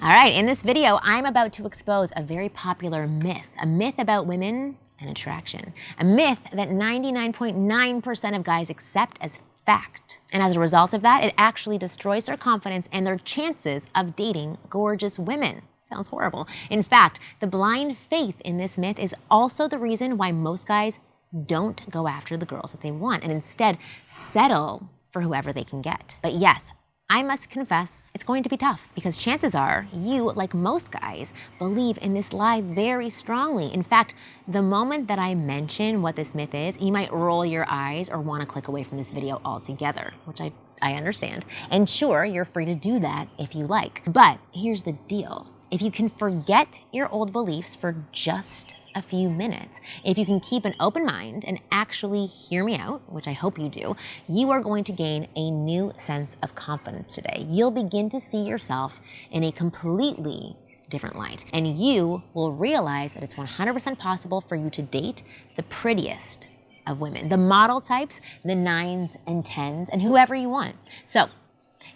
All right, in this video, I'm about to expose a very popular myth, a myth about women and attraction, a myth that 99.9% of guys accept as fact. And as a result of that, it actually destroys their confidence and their chances of dating gorgeous women. Sounds horrible. In fact, the blind faith in this myth is also the reason why most guys don't go after the girls that they want and instead settle for whoever they can get. But yes, I must confess, it's going to be tough because chances are you, like most guys, believe in this lie very strongly. In fact, the moment that I mention what this myth is, you might roll your eyes or want to click away from this video altogether, which I understand. And sure, you're free to do that if you like. But here's the deal. If you can forget your old beliefs for just a few minutes, if you can keep an open mind and actually hear me out, which I hope you do, you are going to gain a new sense of confidence today. You'll begin to see yourself in a completely different light, and you will realize that it's 100% possible for you to date the prettiest of women, the model types, the 9s and 10s, and whoever you want. So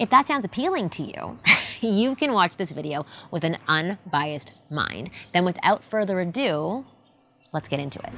if that sounds appealing to you, you can watch this video with an unbiased mind. Then without further ado, let's get into it.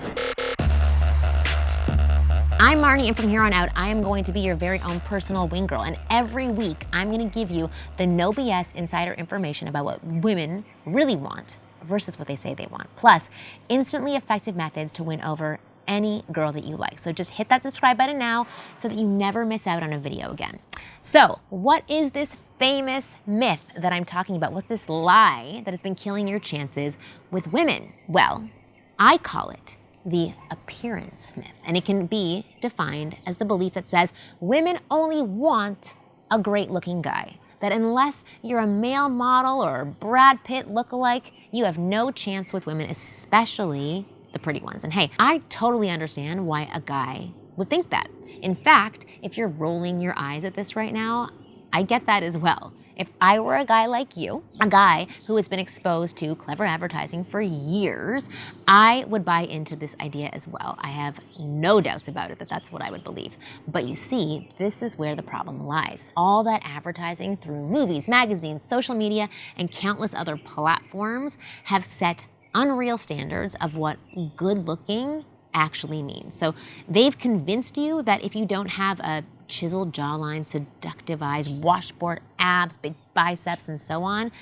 I'm Marni, and from here on out, I am going to be your very own personal wing girl. And every week, I'm gonna give you the no BS insider information about what women really want versus what they say they want. Plus, instantly effective methods to win over any girl that you like. So just hit that subscribe button now so that you never miss out on a video again. So what is this famous myth that I'm talking about? What's this lie that has been killing your chances with women? Well, I call it the appearance myth. And it can be defined as the belief that says women only want a great looking guy. That unless you're a male model or Brad Pitt lookalike, you have no chance with women, especially the pretty ones. And hey, I totally understand why a guy would think that. In fact, if you're rolling your eyes at this right now, I get that as well. If I were a guy like you, a guy who has been exposed to clever advertising for years, I would buy into this idea as well. I have no doubts about it that that's what I would believe. But you see, this is where the problem lies. All that advertising through movies, magazines, social media, and countless other platforms have set unreal standards of what good looking actually means. So they've convinced you that if you don't have a chiseled jawline, seductive eyes, washboard abs, big biceps, and so on,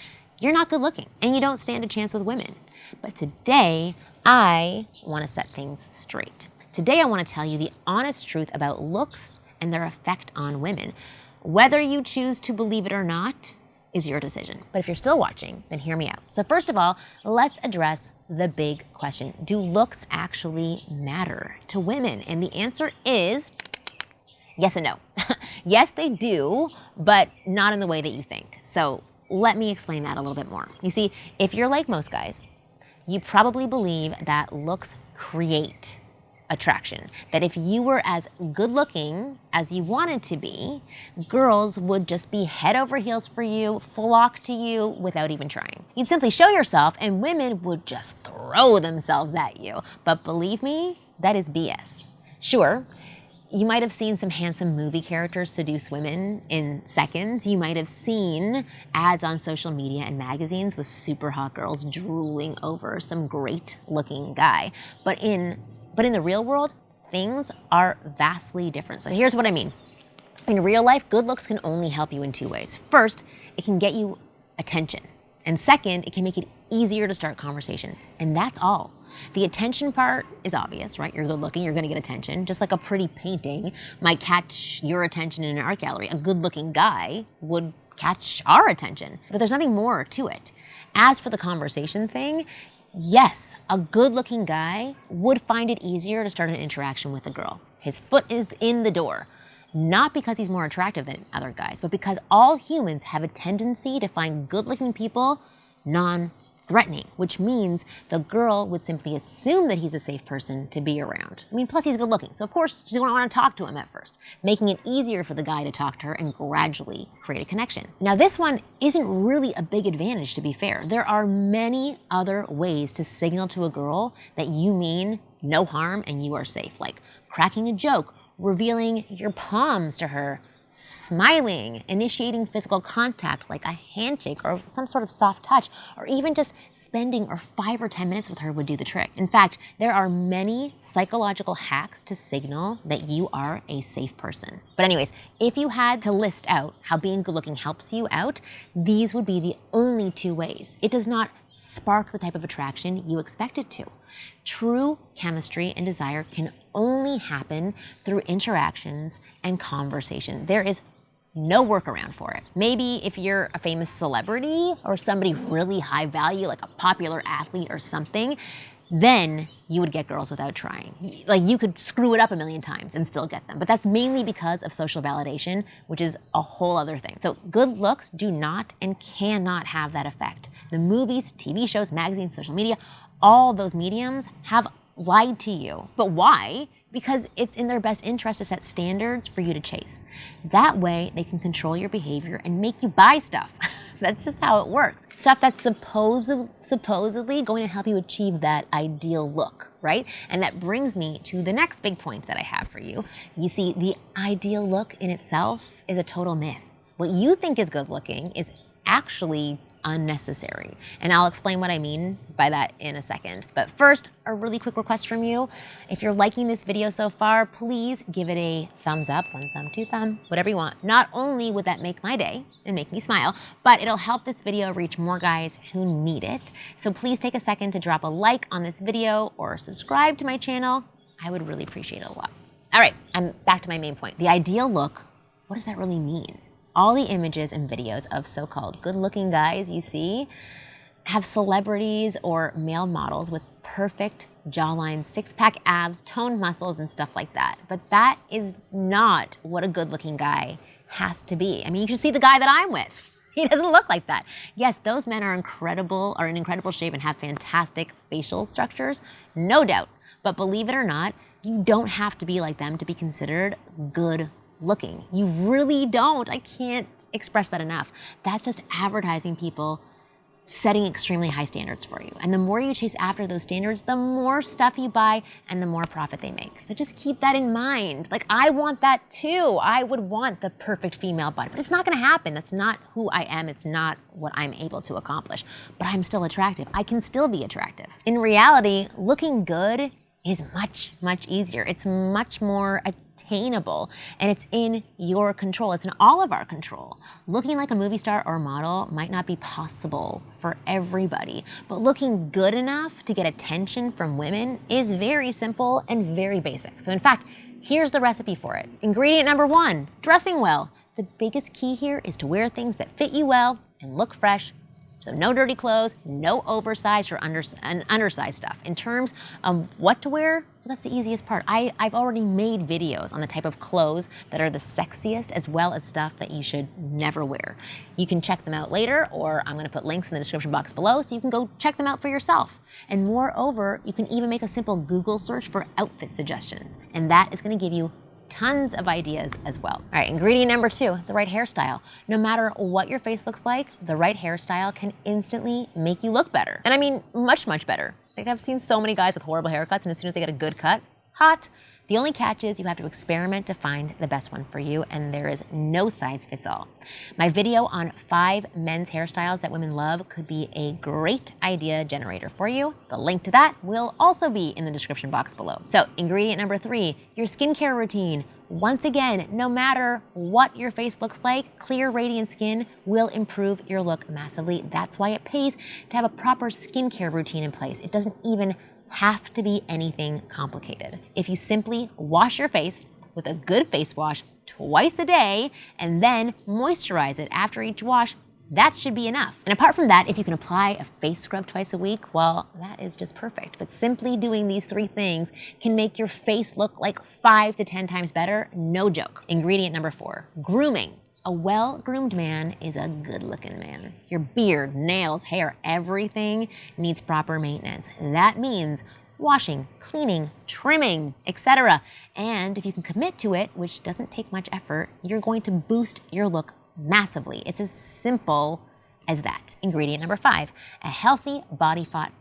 you're not good looking and you don't stand a chance with women. But today, I want to set things straight. Today, I want to tell you the honest truth about looks and their effect on women. Whether you choose to believe it or not is your decision. But if you're still watching, then hear me out. So first of all, let's address the big question. Do looks actually matter to women? And the answer is yes and no. Yes, they do, but not in the way that you think. So let me explain that a little bit more. You see, if you're like most guys, you probably believe that looks create attraction. That if you were as good looking as you wanted to be, girls would just be head over heels for you, flock to you without even trying. You'd simply show yourself and women would just throw themselves at you. But believe me, that is BS. Sure, you might have seen some handsome movie characters seduce women in seconds. You might have seen ads on social media and magazines with super hot girls drooling over some great looking guy. But in the real world, things are vastly different. So here's what I mean. In real life, good looks can only help you in two ways. First, it can get you attention. And second, it can make it easier to start conversation. And that's all. The attention part is obvious, right? You're good looking, you're gonna get attention. Just like a pretty painting might catch your attention in an art gallery, a good looking guy would catch our attention. But there's nothing more to it. As for the conversation thing, yes, a good-looking guy would find it easier to start an interaction with a girl. His foot is in the door, not because he's more attractive than other guys, but because all humans have a tendency to find good-looking people non-threatening, which means the girl would simply assume that he's a safe person to be around. I mean, plus he's good-looking, so of course she wouldn't want to talk to him at first, making it easier for the guy to talk to her and gradually create a connection. Now, this one isn't really a big advantage, to be fair. There are many other ways to signal to a girl that you mean no harm and you are safe, like cracking a joke, revealing your palms to her, smiling, initiating physical contact like a handshake or some sort of soft touch, or even just spending 5 or 10 minutes with her would do the trick. In fact, there are many psychological hacks to signal that you are a safe person. But anyways, if you had to list out how being good looking helps you out, these would be the only 2 ways. It does not spark the type of attraction you expect it to. True chemistry and desire can only happen through interactions and conversation. There is no workaround for it. Maybe if you're a famous celebrity or somebody really high value, like a popular athlete or something, then you would get girls without trying. Like, you could screw it up a million times and still get them. But that's mainly because of social validation, which is a whole other thing. So good looks do not and cannot have that effect. The movies, TV shows, magazines, social media, all those mediums have lied to you. But why? Because it's in their best interest to set standards for you to chase. That way, they can control your behavior and make you buy stuff. That's just how it works. Stuff that's supposedly going to help you achieve that ideal look, right? And that brings me to the next big point that I have for you. You see, the ideal look in itself is a total myth. What you think is good looking is actually unnecessary. And I'll explain what I mean by that in a second. But first, a really quick request from you. If you're liking this video so far, please give it a thumbs up, 1 thumb, 2 thumb, whatever you want. Not only would that make my day and make me smile, but it'll help this video reach more guys who need it. So please take a second to drop a like on this video or subscribe to my channel. I would really appreciate it a lot. All right, I'm back to my main point. The ideal look, what does that really mean? All the images and videos of so-called good-looking guys you see have celebrities or male models with perfect jawline, 6-pack abs, toned muscles, and stuff like that. But that is not what a good-looking guy has to be. I mean, you should see the guy that I'm with. He doesn't look like that. Yes, those men are in incredible shape and have fantastic facial structures, no doubt. But believe it or not, you don't have to be like them to be considered good looking. You really don't. I can't express that enough. That's just advertising people setting extremely high standards for you. And the more you chase after those standards, the more stuff you buy and the more profit they make. So just keep that in mind. Like, I want that too. I would want the perfect female body, but it's not gonna happen. That's not who I am. It's not what I'm able to accomplish. But I'm still attractive. I can still be attractive. In reality, looking good is much, much easier. It's much more attainable, and it's in your control. It's in all of our control. Looking like a movie star or model might not be possible for everybody, but looking good enough to get attention from women is very simple and very basic. So in fact, here's the recipe for it. Ingredient number 1, dressing well. The biggest key here is to wear things that fit you well and look fresh. So no dirty clothes, no oversized or undersized stuff. In terms of what to wear, well, that's the easiest part. I've already made videos on the type of clothes that are the sexiest, as well as stuff that you should never wear. You can check them out later, or I'm gonna put links in the description box below so you can go check them out for yourself. And moreover, you can even make a simple Google search for outfit suggestions, and that is gonna give you tons of ideas as well. All right, ingredient number 2, the right hairstyle. No matter what your face looks like, the right hairstyle can instantly make you look better. And I mean, much, much better. Like, I've seen so many guys with horrible haircuts, and as soon as they get a good cut, hot. The only catch is you have to experiment to find the best one for you, and there is no size fits all. My video on 5 men's hairstyles that women love could be a great idea generator for you. The link to that will also be in the description box below. So ingredient number 3, your skincare routine. Once again, no matter what your face looks like, clear, radiant skin will improve your look massively. That's why it pays to have a proper skincare routine in place. It doesn't even have to be anything complicated. If you simply wash your face with a good face wash twice a day and then moisturize it after each wash, that should be enough. And apart from that, if you can apply a face scrub twice a week, well, that is just perfect. But simply doing these 3 things can make your face look like 5 to 10 times better, no joke. Ingredient number 4, grooming. A well-groomed man is a good-looking man. Your beard, nails, hair, everything needs proper maintenance. That means washing, cleaning, trimming, etc. And if you can commit to it, which doesn't take much effort, you're going to boost your look massively. It's as simple as that. Ingredient number 5, a healthy body fat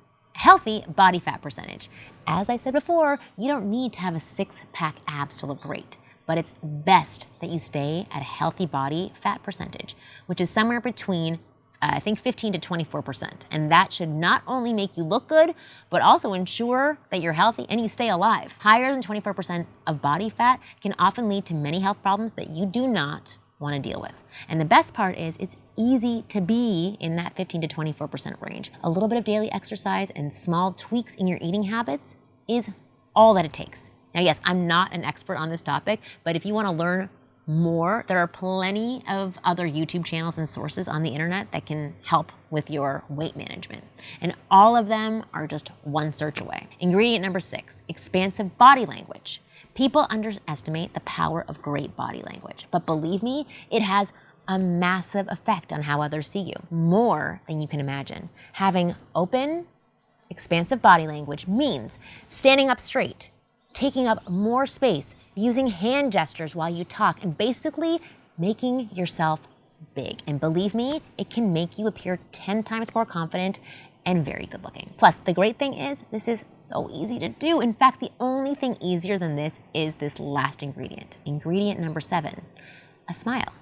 percentage. As I said before, you don't need to have a 6-pack abs to look great. but it's best that you stay at a healthy body fat percentage, which is somewhere between I think 15 to 24%. And that should not only make you look good, but also ensure that you're healthy and you stay alive. Higher than 24% of body fat can often lead to many health problems that you do not want to deal with. And the best part is it's easy to be in that 15 to 24% range. A little bit of daily exercise and small tweaks in your eating habits is all that it takes. Now, yes, I'm not an expert on this topic, but if you want to learn more, there are plenty of other YouTube channels and sources on the internet that can help with your weight management. And all of them are just one search away. Ingredient number 6, expansive body language. People underestimate the power of great body language, but believe me, it has a massive effect on how others see you, more than you can imagine. Having open, expansive body language means standing up straight, taking up more space, using hand gestures while you talk, and basically making yourself big. And believe me, it can make you appear 10 times more confident and very good looking. Plus, the great thing is this is so easy to do. In fact, the only thing easier than this is this last ingredient. Ingredient number 7, a smile.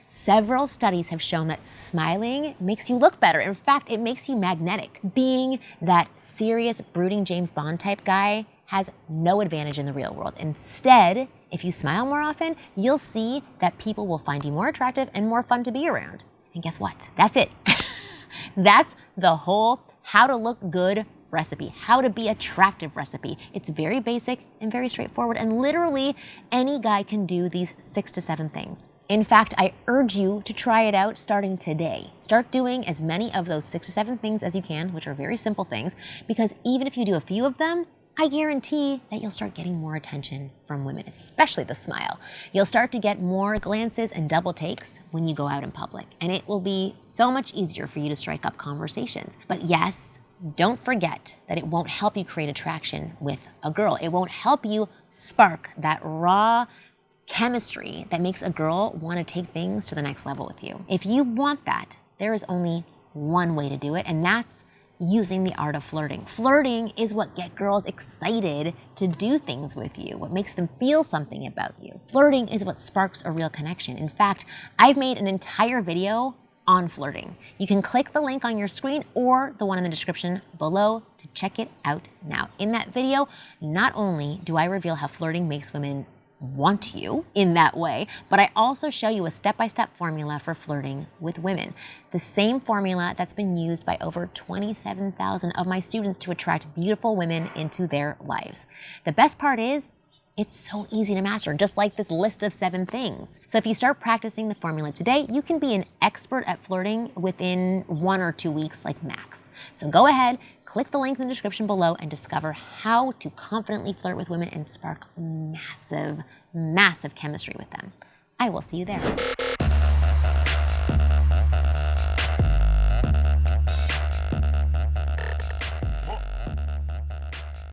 Several studies have shown that smiling makes you look better. In fact, it makes you magnetic. Being that serious, brooding James Bond type guy has no advantage in the real world. Instead, if you smile more often, you'll see that people will find you more attractive and more fun to be around. And guess what? That's it. That's the whole how to look good recipe, how to be attractive recipe. It's very basic and very straightforward, and literally any guy can do these 6 to 7 things. In fact, I urge you to try it out starting today. Start doing as many of those 6 to 7 things as you can, which are very simple things, because even if you do a few of them, I guarantee that you'll start getting more attention from women, especially the smile. You'll start to get more glances and double takes when you go out in public, and it will be so much easier for you to strike up conversations. But yes, don't forget that it won't help you create attraction with a girl. It won't help you spark that raw chemistry that makes a girl want to take things to the next level with you. If you want that, there is only one way to do it, and that's using the art of flirting. Flirting is what gets girls excited to do things with you, what makes them feel something about you. Flirting is what sparks a real connection. In fact, I've made an entire video on flirting. You can click the link on your screen or the one in the description below to check it out now. In that video, not only do I reveal how flirting makes women want you in that way, but I also show you a step-by-step formula for flirting with women. The same formula that's been used by over 27,000 of my students to attract beautiful women into their lives. The best part is, it's so easy to master, just like this list of 7 things. So if you start practicing the formula today, you can be an expert at flirting within 1 or 2 weeks, like max. So go ahead, click the link in the description below and discover how to confidently flirt with women and spark massive, massive chemistry with them. I will see you there.